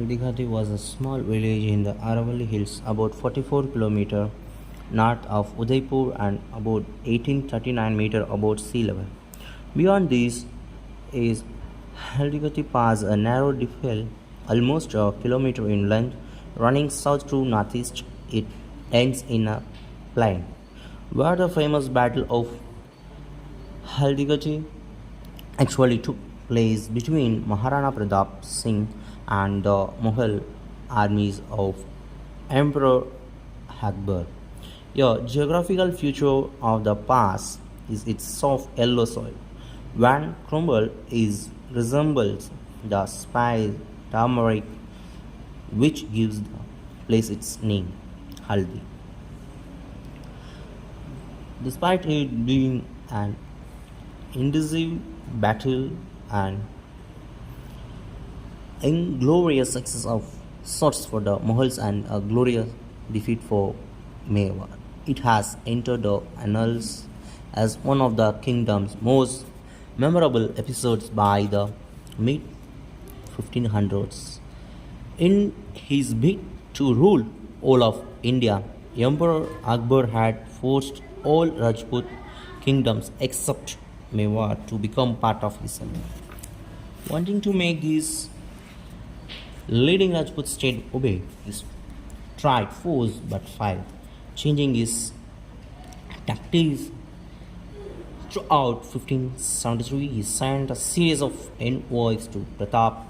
Haldighati was a small village in the Aravalli Hills about 44 km north of Udaipur and about 1839 meter above sea level. Beyond this is Haldighati Pass, a narrow defile almost a kilometer in length, running south to northeast. It ends in a plain, where the famous Battle of Haldighati actually took place between Maharana Pratap-5 and the Mughal armies of Emperor Akbar. A geographical feature of the pass is its soft yellow soil. When crumbled, it resembles the spice turmeric, which gives the place its name, Haldi. Despite it being an indecisive battle and inglorious success of sorts for the Mughals and a glorious defeat for Mewar, it has entered the annals as one of the kingdom's most memorable episodes by the mid 1500s. In his bid to rule all of India, Emperor Akbar had forced all Rajput kingdoms except Mewar to become part of his empire. Wanting to make these leading Rajput state obey, he tried force but failed, changing his tactics. Throughout 1573, he sent a series of envoys to Pratap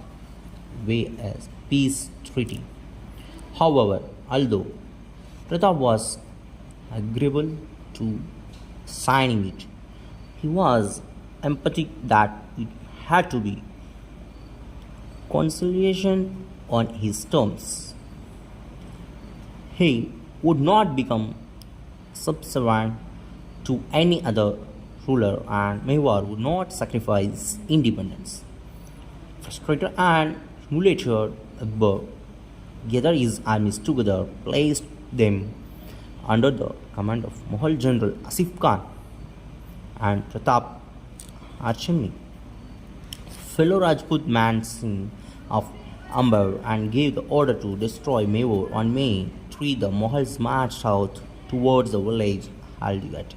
way as peace treaty. However, although Pratap was agreeable to signing it, he was emphatic that it had to be conciliation on his terms. He would not become subservient to any other ruler, and Mewar would not sacrifice independence. Frustrated and humiliated, Akbar gathered his armies together, placed them under the command of Mughal General Asif Khan and Pratap Archimni, fellow Rajput man Singh of Amber, and gave the order to destroy Mewar. On May 3, the Mughals marched south towards the village Haldighati,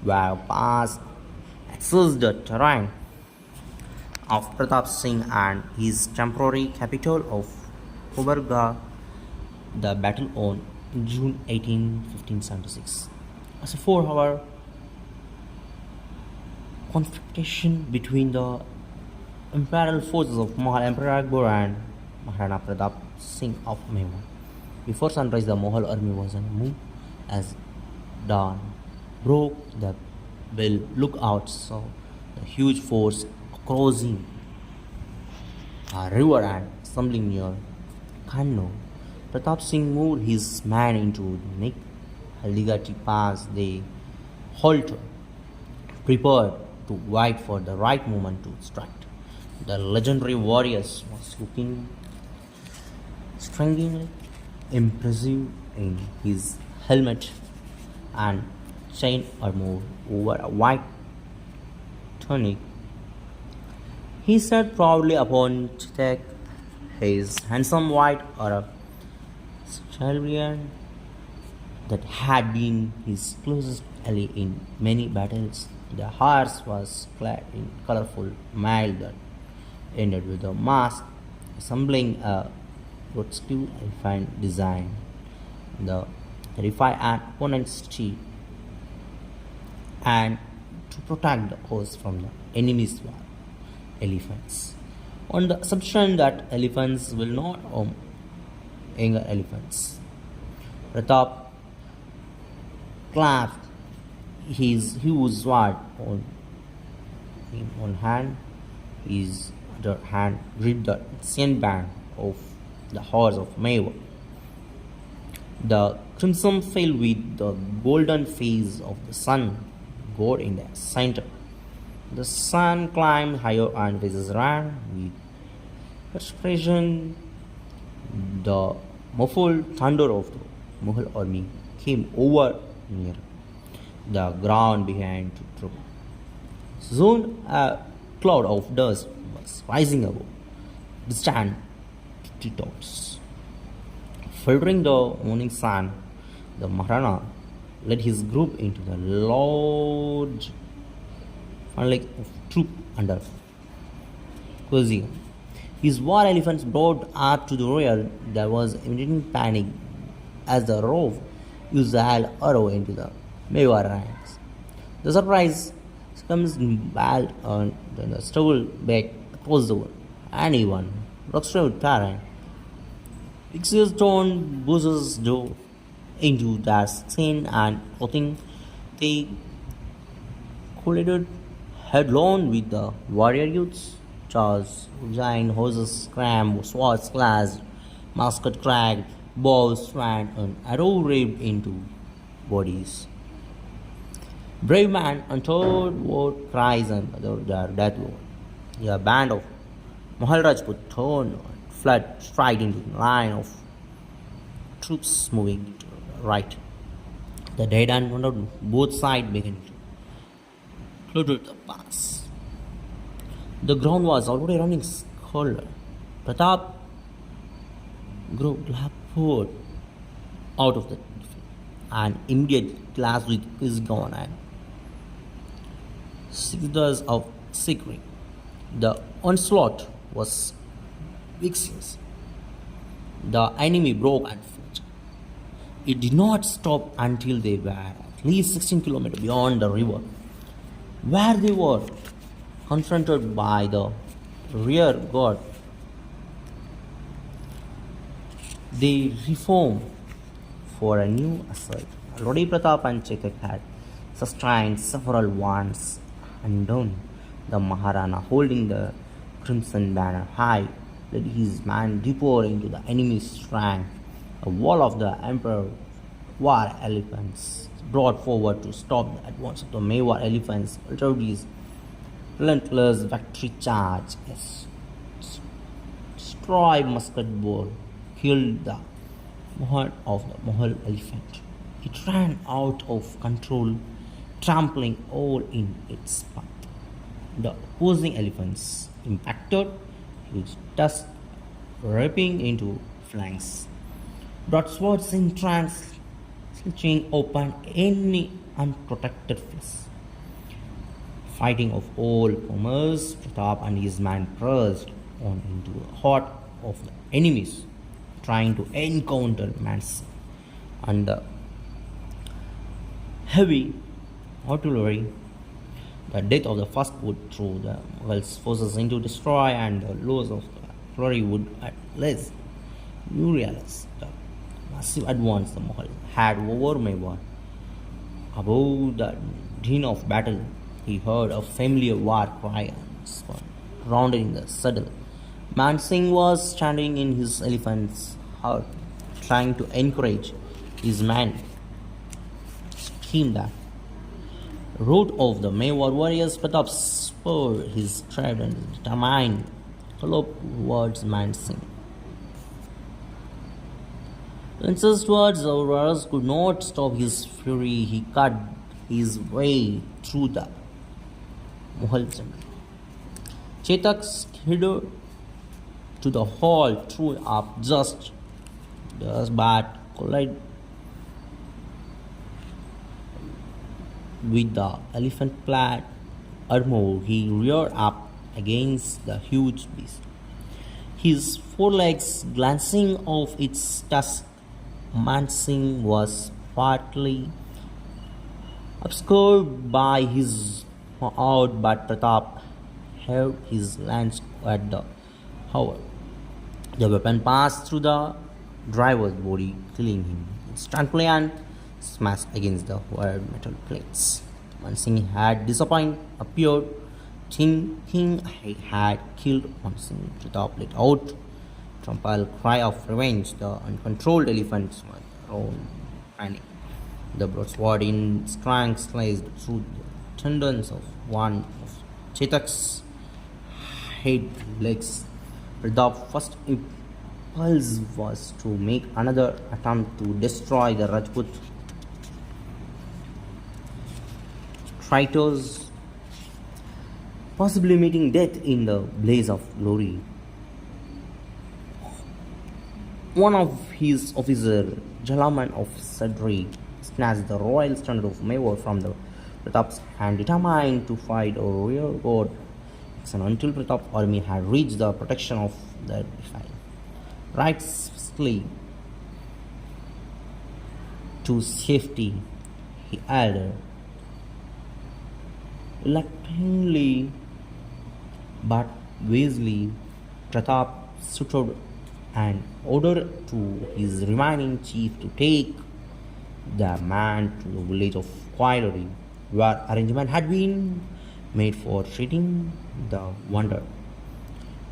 where Pass accessed the terrain of Pratap Singh and his temporary capital of Hubarga. The battle on June 18, 1576 was a 4-hour confrontation between the imperial forces of Mughal Emperor Akbar and Maharana Pratap Singh of Mewar. Before sunrise, the Mughal army was on the move. As dawn broke, the bell lookouts saw the huge force crossing a river and assembling near Kanno. Pratap Singh moved his men into the neck Haldighati Pass. They halted, prepared to wait for the right moment to strike. The legendary warrior was looking strikingly impressive in his helmet and chain armor over a white tunic. He sat proudly upon Chitak, his handsome white Arab stallion that had been his closest ally in many battles. The horse was clad in colorful mail that ended with a mask resembling a grotesque elephant design. The terrify an opponent's teeth and to protect the horse from the enemy's elephants, on the assumption that elephants will not harm younger elephants. Pratap clasped his huge sword in one hand, his other hand gripped the ancient band of the horse of Mewar. The crimson fell with the golden face of the sun god in the center. The sun climbed higher and faces ran with perspiration. The muffled thunder of the Mughal army came over near. The ground began to tremble. Soon a cloud of dust was rising above. Distant treetops. Filtering the morning sun, the Maharana led his group into the large funnel of troop under Kurzia. His war elephants brought up to the rear. There was immediate panic as the rove used the arrow into the Mewar ranks. The surprise comes bald and then the stubble back across the world. And even Rockstrode Parent Pixies torn bushes dove into their skin and clothing. They collided headlong with the warrior youths. Charged, giant horses, cram, swords clashed, musket cracked, bows swung, and arrow ripped into bodies. Brave man untold war cries and their death war. A band of Mahal Rajput turned and fled straight into the line of troops moving to the right. The dead and wounded on both sides began to clutter the pass. The ground was already running scarlet. Pratap grew forward out of the field and immediately clashed with his gun and 6 days of secret. The onslaught was vicious. The enemy broke and fled. It did not stop until they were at least 16 kilometers beyond the river, where they were confronted by the rear guard. They reformed for a new assault. Already Pratap and Chetak had sustained several wounds and down. The Maharana, holding the crimson banner high, led his men deeper into the enemy's rank. A wall of the emperor war elephants brought forward to stop the advance of the Mewar elephants. Authorities relentless victory charge. Yes. Destroy musket ball, killed the heart of the Mohel elephant. It ran out of control, trampling all in its path. The opposing elephants impacted his dust, ripping into flanks. Broadswords in trance, slitching open any unprotected flesh. Fighting of all comers, Pratap and his men pressed on into the heart of the enemies, trying to encounter Mansi. And the heavy artillery, the death of the first put through the Mughals' forces into destroy, and the loss of the artillery would at least realize the massive advance the Mughals had over Mewar. Above the din of battle, he heard a familiar war cry and spun round in the saddle. Man Singh was standing in his elephant's hut, trying to encourage his men. Screamed that rout of the Mewar warriors. Pratap spurred his stride and determined galloped towards Man Singh. Lance's towards the warriors could not stop his fury. He cut his way through the Mughal general. Chetak skidded to the hall, threw up just but collided with the elephant-clad armor. He reared up against the huge beast, his forelegs glancing off its tusk. Man Singh was partly obscured by his out, but Pratap held his lance at the hover. The weapon passed through the driver's body, killing him instantly and smashed against the wired metal plates. Man Singh had disappointed, appeared, thinking he had killed Man Singh. Pratap let out trampled cry of revenge. The uncontrolled elephants were around panic. The broadsword in strength sliced through the tendons of one of Chetak's head legs. Pratap's first impulse was to make another attempt to destroy the Rajput traitors, possibly meeting death in the blaze of glory. One of his officers, Jalaman of Sadri, snatched the royal standard of Mewar from the Pratap's hand, determined to fight a rear guard action until Pratap's army had reached the protection of the defile. Right swiftly to safety, he added, reluctantly but wisely, Pratap stood and ordered to his remaining chief to take the man to the village of Quaileri, where arrangement had been made for treating the wounded.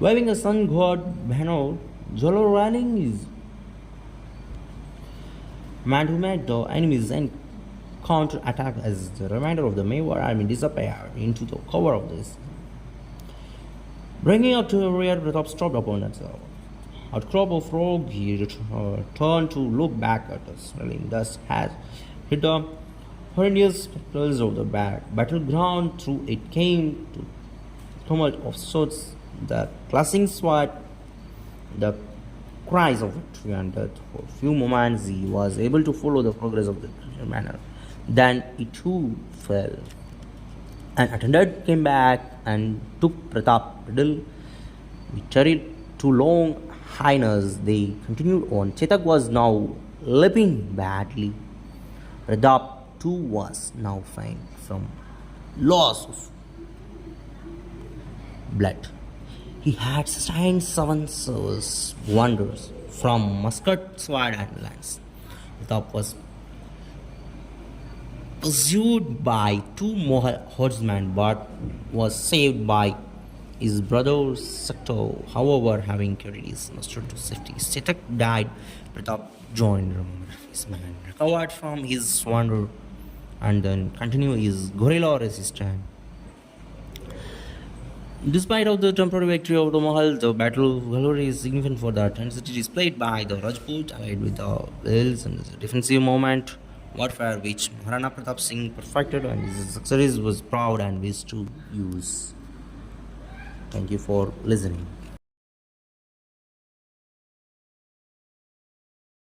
Waving a sun god banner, Jolo running his man who met the enemies and counter-attack as the remainder of the Mewar army disappeared into the cover of this. Bringing up to the rear, Pratap stopped upon itself. At crop of rogue, he turned to look back at us, smelling dust had hit the horrendous spectacles of the battleground. Through it came to tumult of swords, the clashing sword, the cries of victory and death. For a few moments, he was able to follow the progress of the manner. Then he too fell. An attendant came back and took Pratap bridle. We tarried too long. Highness, they continued on. Chetak was now limping badly. Pratap too was now faint from loss of blood. He had sustained 7 service wonders from musket, sword, and lance. Pratap was pursued by 2 more horsemen but was saved by his brother Sakto, however, having carried his master to safety. Chetak died. Pratap joined his man, recovered from his wonder, and then continued his guerrilla resistance. Despite of the temporary victory of the Mahal, the battle glory is significant for the intensity displayed by the Rajput, allied with the hills and the defensive movement warfare which Maharana Pratap Singh perfected, and his success was proud and wished to use. Thank you for listening.